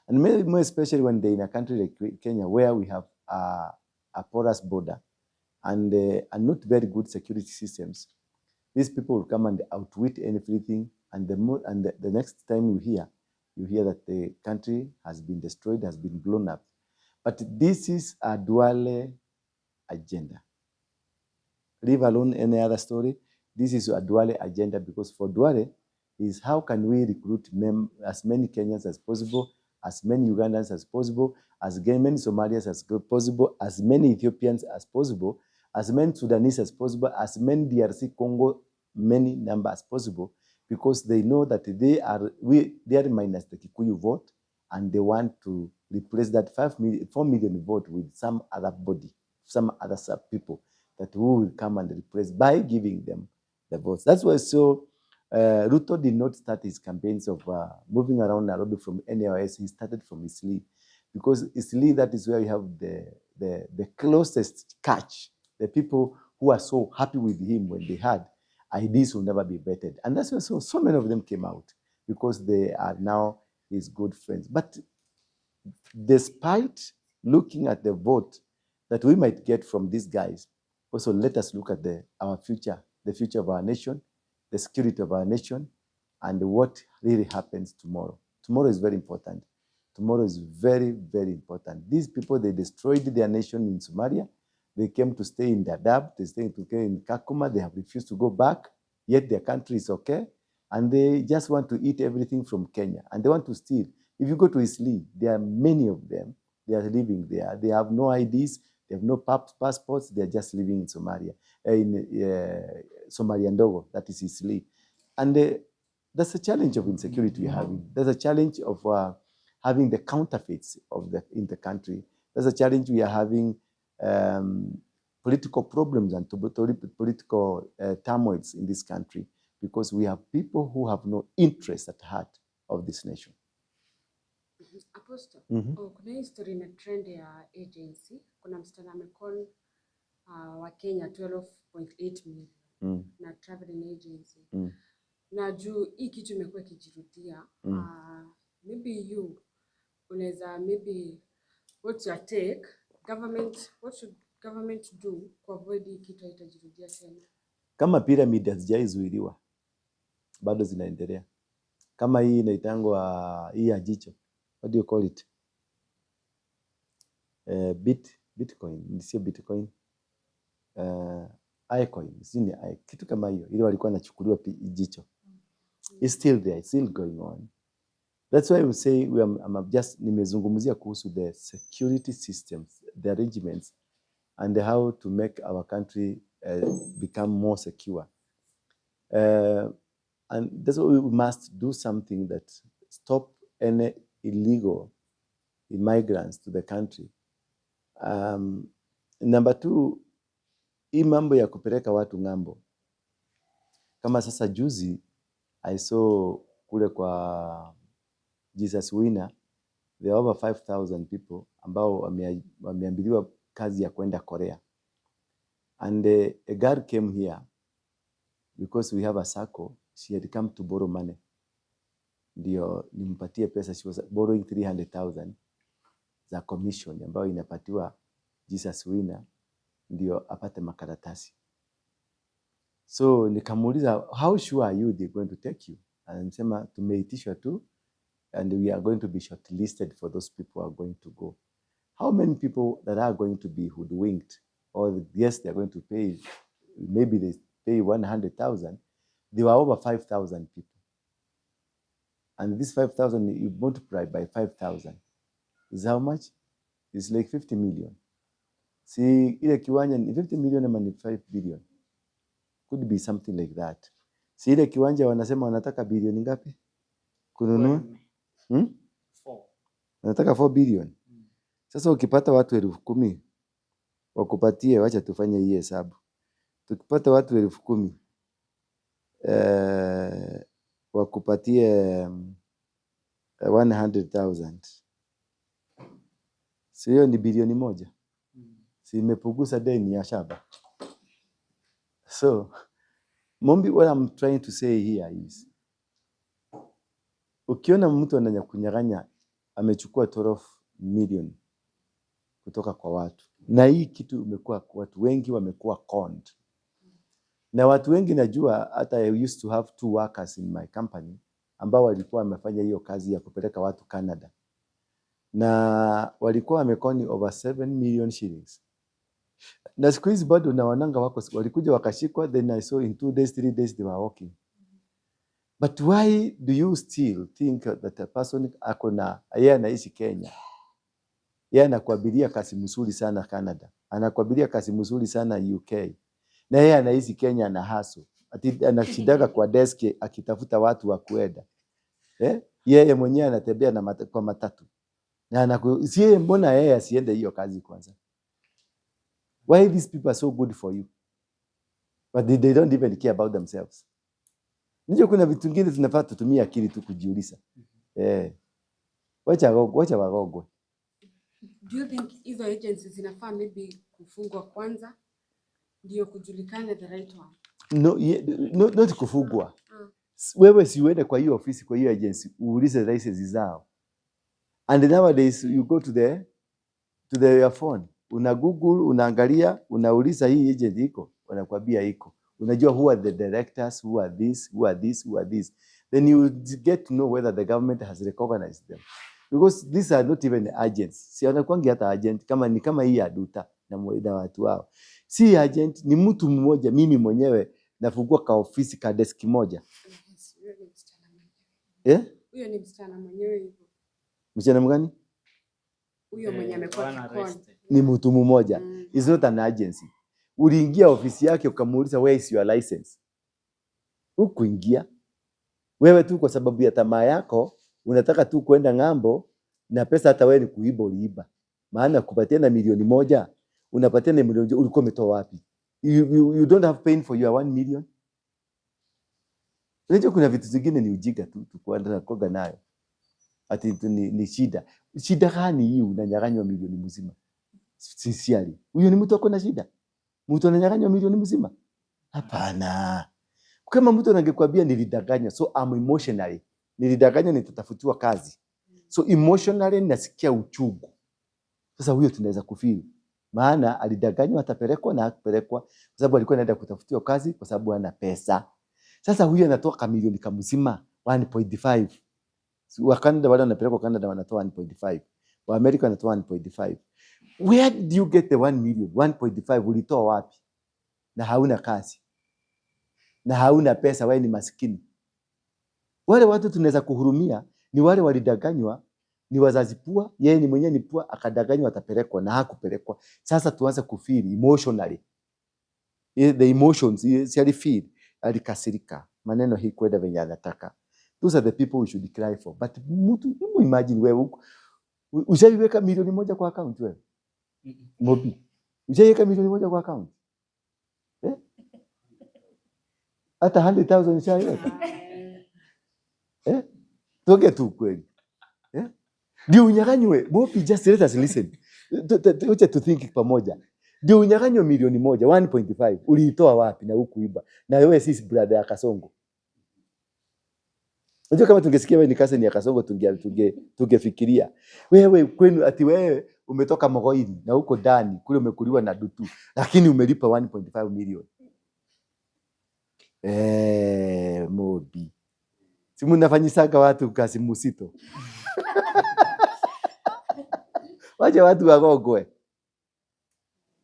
And more especially when they're in a country like Kenya, where we have a porous border and not very good security systems. These people will come and outwit everything. And the next time you hear that the country has been destroyed, has been blown up. But this is a Duale agenda. Leave alone any other story. This is a Duale agenda, because for Duale is how can we recruit as many Kenyans as possible, as many Ugandans as possible, as many Somalians as possible, as many Ethiopians as possible, as many Sudanese as possible, as many DRC Congo, many number as possible, because they know that they are minus the Kikuyu vote, and they want to replace that 4 million vote with some other body, some other sub people that will come and replace by giving them the votes. That's why Ruto did not start his campaigns of moving around Nairobi from anywhere else. He started from Eastleigh, because Eastleigh, that is where you have the closest catch. The people who are so happy with him when they had IDs will never be vetted. And that's why so many of them came out, because they are now his good friends. But despite looking at the vote that we might get from these guys, also let us look at our future, the future of our nation, the security of our nation, and what really happens tomorrow. Tomorrow is very important. Tomorrow is very, very important. These people, they destroyed their nation in Somalia. They came to stay in Dadaab. They stay in Kakuma. They have refused to go back, yet their country is okay. And they just want to eat everything from Kenya. And they want to steal. If you go to Eastleigh, there are many of them. They are living there. They have no IDs. They have no passports. They are just living in Somalia, in Somalia Ndogo, that is Eastleigh. And that's a challenge of insecurity we're having. There's a challenge of having the counterfeits in the country. There's a challenge we are having political problems and political turmoils in this country, because we have people who have no interest at heart of this nation. Apostle, kuna history na trend ya agency. Kuna msichana amecall wa Kenya 12.8 million na traveling agency. Na juu hii kitu imekuwa kijirudia, maybe you unaweza maybe what's your take what should government do to avoid hii kitu haitajirudia tena? Kama pyramid hazijaizuiliwa bado zinaendelea. Kama hii inaitangwa hii ya jicho. What do you call it? Bitcoin, sio Bitcoin. iCoin, kitu kama hiyo. Ile walikuwa wanachukuliwa jicho. It's still there, it's still going on. That's why we say I'm just nimezungumzia kuhusu the security systems, the arrangements and how to make our country become more secure. And that's why we must do something that stop any illegal immigrants to the country. Number 2, hii mambo ya kupeleka watu ng'ambo. Kama sasa juzi I saw kule kwa Jesus Winner, there are over 5,000 people ambao wameambiliwa kazi ya kwenda Korea. And a girl came here because we have a circle. She had come to borrow money. Ndio nimpatie pesa. She was borrowing 300,000 za commission ambayo inapatiwa Jesus Winner ndio apate makaratasi. So nikamuuliza, how sure are you they're going to take you? Anasema tumeitishwa tu and we are going to be shortlisted for those people who are going to go. How many people that are going to be hoodwinked? Or yes, they are going to pay, maybe they pay 100,000. There were over 5,000 people. And this 5,000, you multiply by 5,000. Is how much? It's like 50 million. See, ile kiwanja ni 50 million ama ni 5 billion. Could be something like that. See, ile kiwanja wanasema wanataka bilioni ngapi kununua? 4. Wanataka 4 billion. Sasa ukipata watu 10,000 wakupatie, wacha tufanye hii hesabu. Tukipata watu 10,000 wakupatie 100,000. Sio ni bilioni 1. Si imepunguza deni ya shamba. So, Mombi, what I'm trying to say here is, ukiona mtu ananyakunyang'anya amechukua 12 million kutoka kwa watu, na hii kitu imekuwa watu wengi wamekuwa conned. Na watu wengi najua, hata I used to have 2 workers in my company ambao walikuwa wamefanya hiyo kazi ya kupeleka watu Canada. Na walikuwa wamekoni over 7 million shillings. Na siku hizi bado na wananga wako walikuja wakashikwa, then I saw in 2 days, 3 days they were walking. But why do you still think that a person akona yeye anaishi Kenya, yeye anakuabiria kazi mzuri sana Canada, anakuabiria kazi mzuri sana UK, na yeye anaishi Kenya na haso ati anashidaga kwa desk akitafuta watu wa kuenda, yeye mwenyewe anatembea na kwa matatu na sie, mbona yeye asiende hiyo kazi kwanza? Why these people are so good for you but they don't even care about themselves? Ndio kuna vitu vingine tunafaa tutumie akili tu kujiuliza. Wacha wagogwe. Do you think hizo agencies zinafaa maybe kufungwa kwanza ndio kujulikane the right one? No, not kufungwa. Wewe si uende kwa hiyo ofisi, kwa hiyo agency uulize license zao. And nowadays you go to your phone, una Google, unaangalia, unauliza hii agent iko, wanakuambia iko. Unajua who are the directors, who are this. Then you get to know whether the government has recognized them. Because these are not even agents. Si wanakuangi hata agent kama hii ya Duta na watu wao. Si agent, ni mtu mmoja, mimi mwenyewe nafungua ka ofisi ka desk moja. Huyo ni msichana mwenyewe hivyo. Msichana mgani? Huyo mwenye amekuwa ni mtu mmoja. It's not an agency. Uliingia ofisi yake ukamuuliza where is your license? Ukuingia. Wewe tu kwa sababu ya tamaa yako unataka tu kwenda ng'ambo na pesa, hata wewe ni kuiba uliiba. Maana kupatia na milioni 1, unapatia na milioni ulikuwa umetoa wapi? You don't have pain for your 1 million. Unajua kuna vitu zingine ni ujinga tu kuanza koga nayo. Ati ni shida. Shida gani hii unanyang'anywa milioni mzima? Sincerely. Huyo ni mtu akona shida. Mtu ananyang'anywa milioni mzima? Hapana. Kama mtu angekwambia nilidanganywa, so I'm emotionally, nilidanganywa nitatafutiwa kazi, So emotionally nasikia uchungu. Sasa huyo tunaweza kufeel. Maana alidanganywa atapelekwa na hakupelekwa kwa sababu alikuwa anaenda kutafutia kazi kwa sababu hana pesa. Sasa huyo anatoa kamilioni kamzima 1.5. Wa Canada wale wanapelekwa Canada wanatoa 1.5. Wa America wanatoa 1.5. Where did you get the 1 million? 1.5 ulitoa wapi? Na hauna kazi. Na hauna pesa, wewe ni maskini. Wale watu tunaweza kuhurumia ni wale walidanganywa, ni wazazi pua, yeye ni mwenyewe ni pua, akadanganywa atapelekwa na hakupelekwa. Sasa tuanze kufeel emotionally. The emotions, si alifeel, alikasirika. Maneno hii kwenda venye anataka. Those are the people we should cry for. But mtu, imagine wewe, ushaiweka milioni moja kwa account wewe? Mobi. Ushaiweka milioni moja kwa account? Hata 100,000 ushaiweka? Tuongee tu kweli. Ndio unyang'anywe. Mobi, just let us listen. Wacha to think pamoja. Ndio unyang'anywe milioni moja, 1.5. Uliitoa wapi na hukuiba? Na wewe sisi brother ya Kasongo. Unajua kama tungesikia wewe ni cousin ya Kasongo tungefikiria. Wewe kwenu ati wewe umetoka Mogoini na huko ndani kule umekuliwa na dutu lakini umelipa 1.5 milioni. Mobi. Si mnafanyisaka watu kazi msito. Wacha watu wagogwe.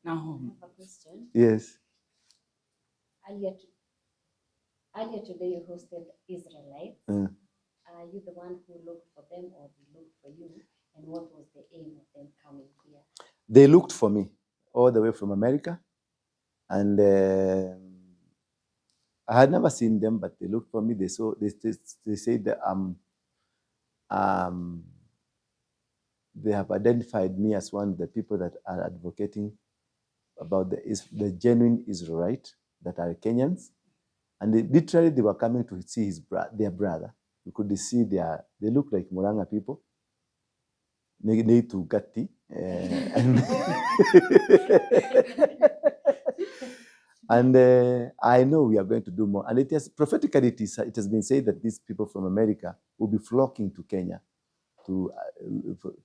Now, A question. Yes. Earlier today you hosted Israelites. Are you the one who looked for them or they looked for you? And what was the aim of them coming here? They looked for me all the way from America. And I had never seen them, but they looked for me. They said that they have identified me as one of the people that are advocating about the genuine Israelite that are Kenyans. And literally they were coming to see their brother. You could see they look like Muranga people. They to Gatti. And I know we are going to do more. And it has prophetically it has been said that these people from America will be flocking to Kenya to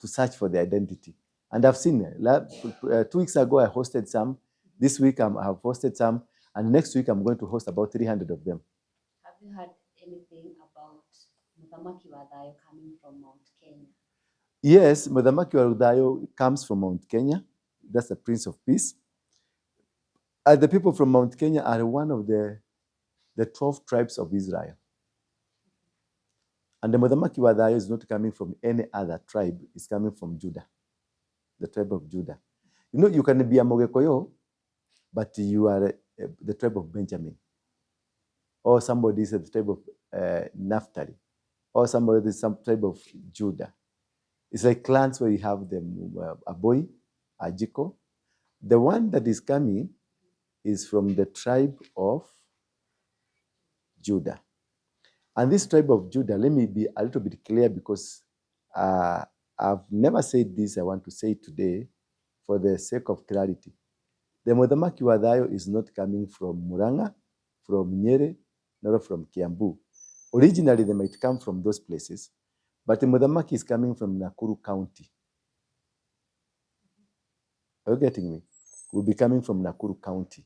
search for their identity. And I've seen 2 weeks ago I hosted some. This week I have hosted some, and next week I'm going to host about 300 of them. Have you heard anything about Muthamaki Wadayo coming from Mount Kenya? Yes, Muthamaki Wadayo comes from Mount Kenya. That's the Prince of Peace. The people from Mount Kenya are one of the 12 tribes of Israel. And the Muthamaki Wadayo is not coming from any other tribe. It's coming from Judah, the tribe of Judah. You know, you can be a Mogekoyo, but you are the tribe of Benjamin. Or somebody is the tribe of Naphtali. Or somebody is some tribe of Judah. It's like clans where you have them, a boy, a Jiko. The one that is coming is from the tribe of Judah. And this tribe of Judah, let me be a little bit clear because I've never said this. I want to say it today for the sake of clarity. The Muthamaki Wadayo is not coming from Muranga, from Nyeri, nor from Kiambu. Originally, they might come from those places, but the Muthamaki is coming from Nakuru County. Are you getting me? Will be coming from Nakuru County.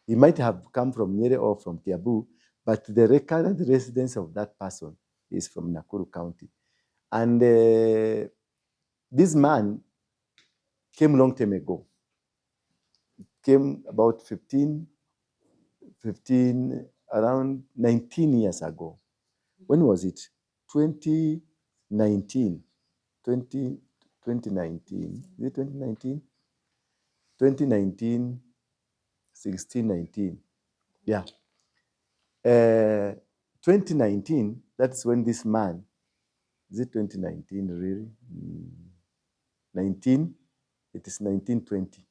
He might have come from Nyeri or from Kiambu, but the current residence of that person is from Nakuru County. And this man came long time ago. Came about around 19 years ago. When was it? 2019. 2019. Is it 2019? 2019, 16, 19. Yeah. 2019, that's when this man, is it 2019 really? 19, it is 1920.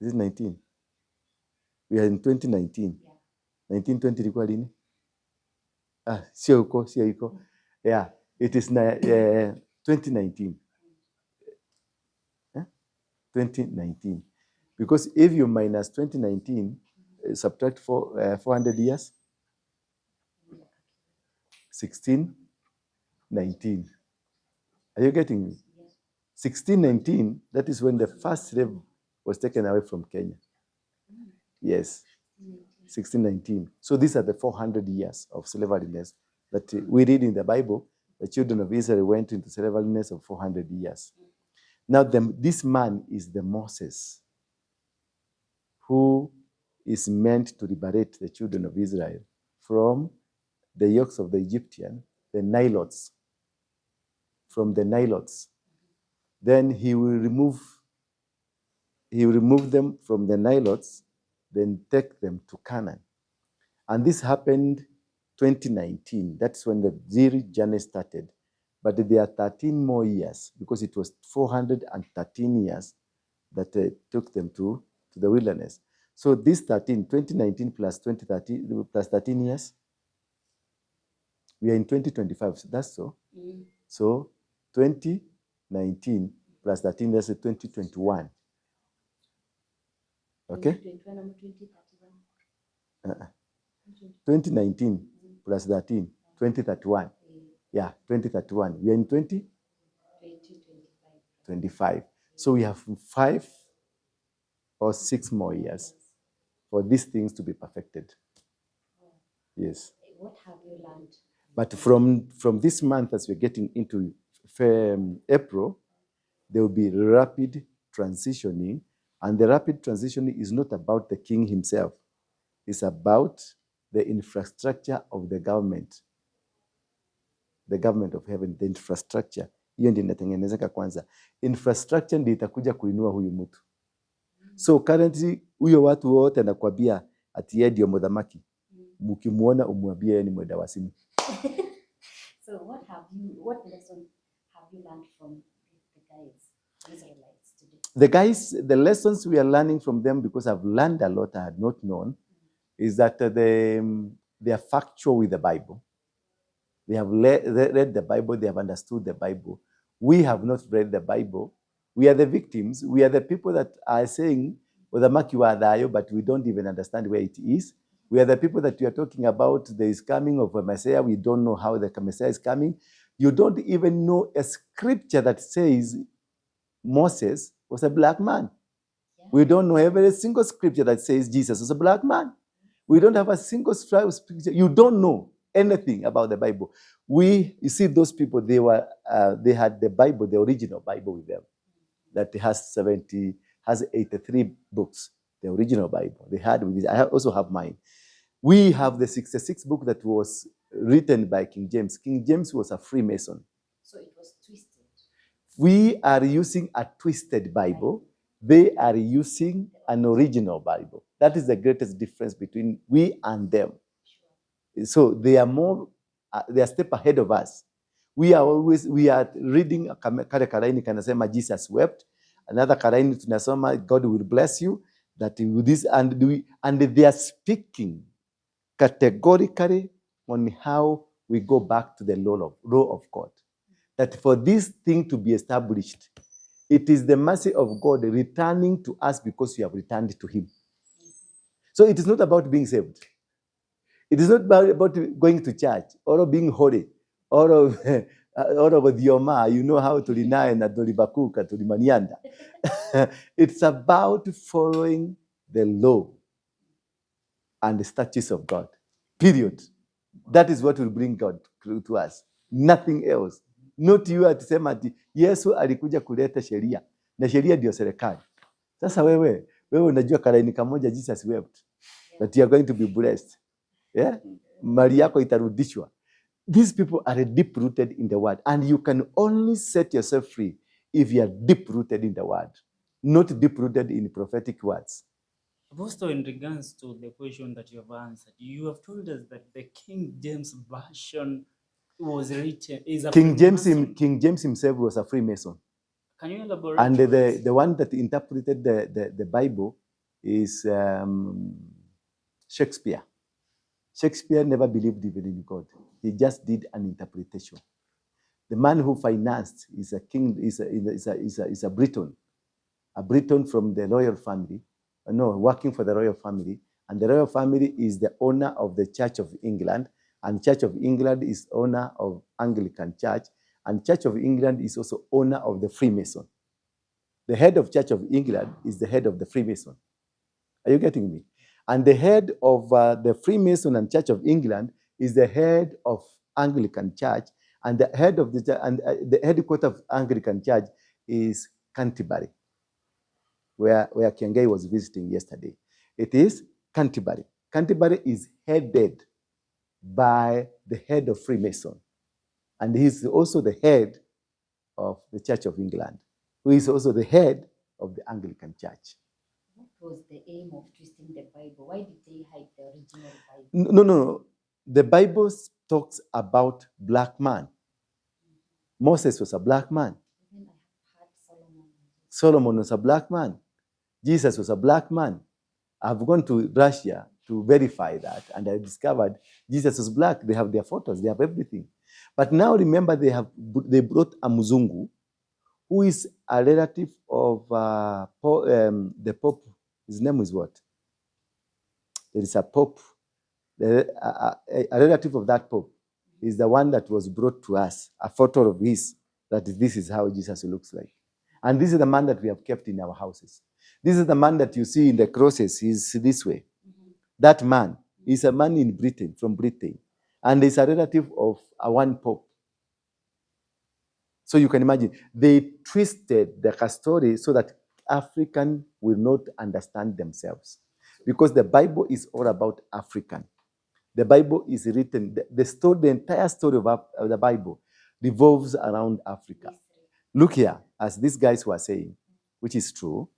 Is it 19? We are in 2019. Yeah. 1920 ilikuwa lini? Sio iko. Yeah, it is 2019. 2019. Because if you minus 2019, subtract 400 years, 16, 1619. Are you getting me? 1619, that is when the first slave was taken away from Kenya. Yes, 1619. So these are the 400 years of slaveliness that we read in the Bible. The children of Israel went into slaveliness of 400 years. Now, this man is the Moses who is meant to liberate the children of Israel from the yokes of the Egyptian, the Nilotes, from the Nilotes. Then he will remove them from the Nilotes, then take them to Canaan. And this happened 2019. That's when the zero journey started. But there are 13 more years, because it was 413 years that took them to the wilderness. So this 2019 plus 2013 plus 13 years, we are in 2025. So that's so. So 2019 plus 13 years is 2021. Okay? 2019 plus 13, 2031. Yeah, 2031. We are in 2025. So we have 5 or 6 more years for these things to be perfected. Yes. What have you learned? But from this month, as we're getting into April, there will be rapid transitioning. And the rapid transitioning is not about the king himself. It's about the infrastructure of the government of heaven, the infrastructure. Hiyo ndio inatengenezeka kwanza. Infrastructure ndio itakuja kuinua huyu mtu. So currently, huyo watu wote anakuambia ati yeye ndio mdhamaki. Mkimuona umwambie yeye ni mwenda wazimu. So what lesson have you learned from the guys, Israelites today? The lessons we are learning from them, because I've learned a lot I had not known, is that they are factual with the Bible. They have read the Bible, they have understood the Bible. We have not read the Bible. We are the victims. We are the people that are saying, but we don't even understand where it is. We are the people that we are talking about, there is coming of a Messiah. We don't know how the Messiah is coming. You don't even know a scripture that says Moses was a black man. Yeah. We don't know every single scripture that says Jesus was a black man. We don't have a single scripture. You don't know anything about the Bible. You see, those people, they had the Bible, the original Bible with them, that has 83 books. The original Bible they had with it. I also have mine. We have the 66 book that was written by King James. King James was a Freemason. So it was twisted. We are using a twisted Bible. They are using an original Bible. That is the greatest difference between we and them. So they are a step ahead of us. We are reading kale karaini kanasema Jesus wept. Another karaini tunasoma God will bless you. That with this and they are speaking categorically on how we go back to the law of God. That for this thing to be established, it is the mercy of God returning to us because we have returned to Him. So it is not about being saved. It is not about going to church or being holy or of Dioma. You know how to deny na Dolibakuka to Limanianda. It's about following the law and the statutes of God. Period. That is what will bring God to us. Nothing else. Not you atisema ati Yesu alikuja kuleta sheria na sheria ndio serikali. Sasa wewe unajua karaini kamoja Jesus wept that you are going to be blessed. Yeah? Mali yako itarudishwa. These people are deep rooted in the word, and you can only set yourself free if you are deep rooted in the word, not deep rooted in prophetic words. Also, in regards to the question that you have answered, you have told us that the King James Version was written is a King James himself was a Freemason. Can you elaborate? And the one that interpreted the Bible is Shakespeare. Shakespeare never believed even in God. He just did an interpretation. The man who financed is a king, is a Briton from the royal family. No, working for the royal family. And the royal family is the owner of the Church of England. and Church of England is owner of Anglican Church, and Church of England is also owner of the Freemason. The head of Church of England is the head of the Freemason. Are you getting me? And the head of the Freemason and Church of England is the head of Anglican Church, and the head of the headquarters of Anglican Church is Canterbury, where Kiengei was visiting yesterday. It is Canterbury. Canterbury is headed by the head of Freemason, and he's also the head of the Church of England, who is also the head of the Anglican Church. What was the aim of twisting the Bible? Why did they hide the original Bible? No. The Bible talks about black man. Moses was a black man. Even I have heard Solomon. Solomon was a black man. Jesus was a black man. I've gone to Russia to verify that, and I discovered Jesus was black. They have their photos, they have everything. But now remember, they brought a Muzungu, who is a relative of the Pope. His name is what? There is a Pope. A relative of that Pope is the one that was brought to us, a photo of his, that this is how Jesus looks like. And this is the man that we have kept in our houses. This is the man that you see in the crosses. He's this way. Mm-hmm. That man is a man in Britain, from Britain. And is a relative of a one Pope. So you can imagine, they twisted the story so that African will not understand themselves. Because the Bible is all about African. The Bible is written, the entire story of the Bible revolves around Africa. Look here, as these guys were saying, which is true,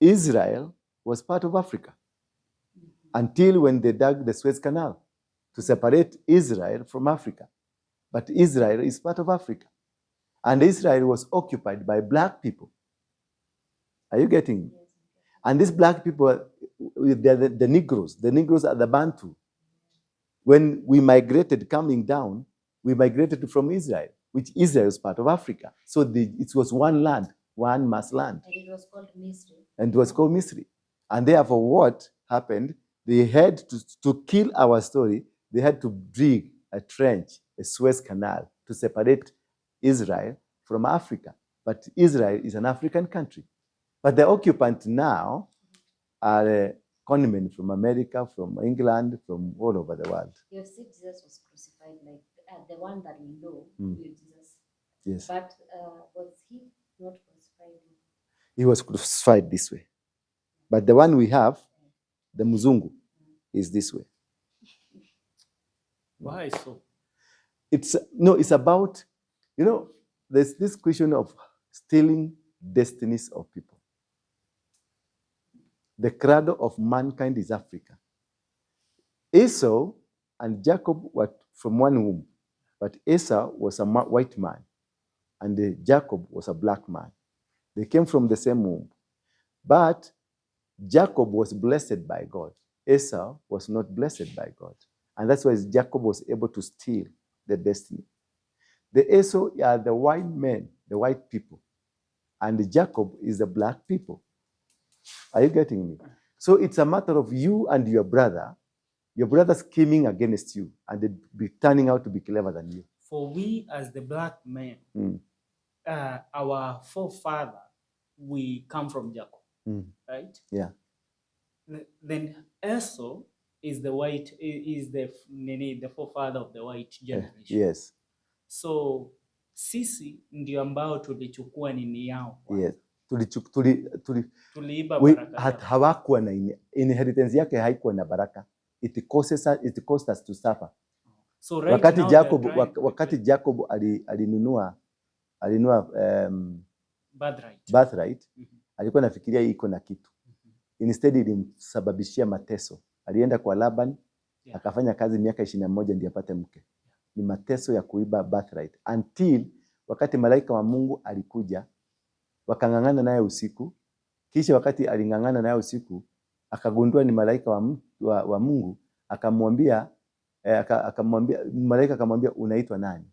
Israel was part of Africa until when they dug the Suez Canal to separate Israel from Africa. But Israel is part of Africa. And Israel was occupied by black people. Are you getting me? And these black people, they're the Negroes. The Negroes are the Bantu. When we migrated coming down, we migrated from Israel, which Israel is part of Africa. So it was one land, one mass land. And it was called Misri. And it was called Misri. And therefore what happened, they had to kill our story, they had to dig a trench, a Suez Canal, to separate Israel from Africa. But Israel is an African country. But the occupant now are conmen from America, from England, from all over the world. You have said Jesus was crucified, like the one that we know, Jesus. Yes. But was he not crucified? He was crucified this way. But the one we have, the Muzungu, is this way. Why so? It's about, there's this question of stealing destinies of people. The cradle of mankind is Africa. Esau and Jacob were from one womb, but Esau was a white man, and Jacob was a black man. They came from the same womb. But Jacob was blessed by God. Esau was not blessed by God. And that's why Jacob was able to steal the destiny. The Esau are the white men, the white people, and Jacob is the black people. Are you getting me? So it's a matter of you and your brother scheming against you, and they be turning out to be clever than you. For we as the black men, our forefather, we come from Jacob, right? Yeah. Then Esau is the white, is the forefather of the white generation. Yes. So sisi ndio ambao tulichukua nini yao. Yes. Tuliiba baraka. Hawakuwa na inheritance yake, haikuwa na baraka. It cost us to suffer. So right wakati Jacob alinunua birthright, alikuwa nafikiria iko na kitu. Instead ilimsababishia mateso. Alienda kwa Laban, akafanya kazi miaka 21 ndiye apate mke. Ni mateso ya kuiba birthright. Until wakati malaika wa Mungu alikuja, wakangangana naye usiku. Kisha wakati alingangana naye usiku, akagundua ni malaika wa Mungu, akamwambia malaika akamwambia, unaitwa nani?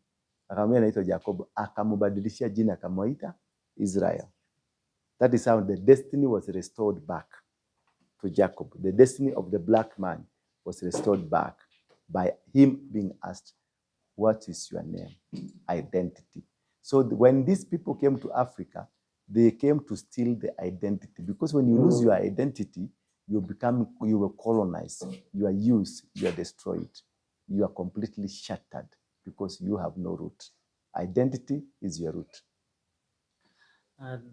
Akamwambia naitwa Jacob. Akamubadilishia jina, akamwita Israel. That is how the destiny was restored back to Jacob. The destiny of the black man was restored back. by him being asked, what is your name? Identity. So when these people came to Africa, they came to steal the identity, because when you lose your identity, you were colonized, you are used, you are destroyed, you are completely shattered because you have no root. Identity is your root.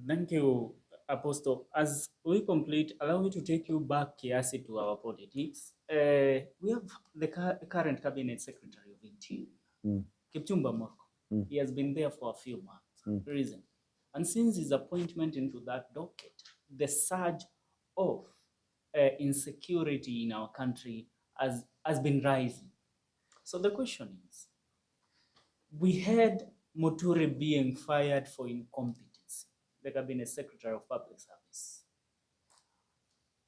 Thank you, Apostle. As we complete, allow me to take you back kiasi to our politics. We have the current cabinet secretary of Interior, Kipchumba Murkomen. He has been there for a few months. Reason. And since his appointment into that docket, the surge of insecurity in our country has been rising. So the question is, we had Muturi being fired for incompetency, the cabinet secretary of public service.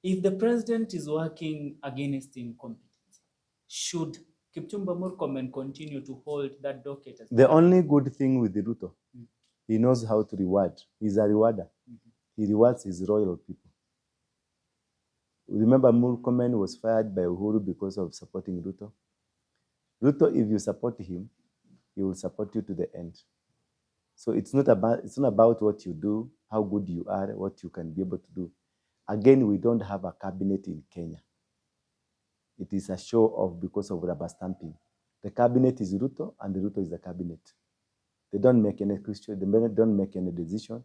If the president is working against incompetency, should Kipchumba Murkomen continue to hold that docket? The only good thing with the Ruto, he knows how to reward. He's a rewarder. He rewards his royal people. Remember, Murkomen was fired by Uhuru because of supporting Ruto. Ruto, if you support him, he will support you to the end. So it's not about what you do, how good you are, what you can be able to do. Again, we don't have a cabinet in Kenya. It is a show off because of rubber stamping. The cabinet is Ruto, and the Ruto is the cabinet. They don't make any question, they don't make any decision.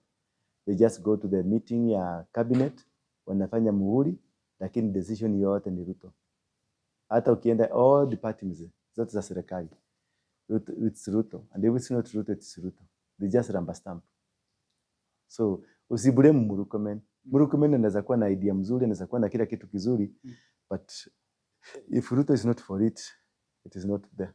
They just go to the meeting ya cabinet, wanafanya muhuri, lakini decision yote ni Ruto. Hata ukienda all departments zote za serikali, it's Ruto. And if it's not Ruto, it's Ruto. They just rubber stamp. So usiblame Murkomen. Murkomen anaweza kuwa na idea mzuri, anaweza kuwa na kila kitu kizuri, but if Ruto is not for it, it is not there.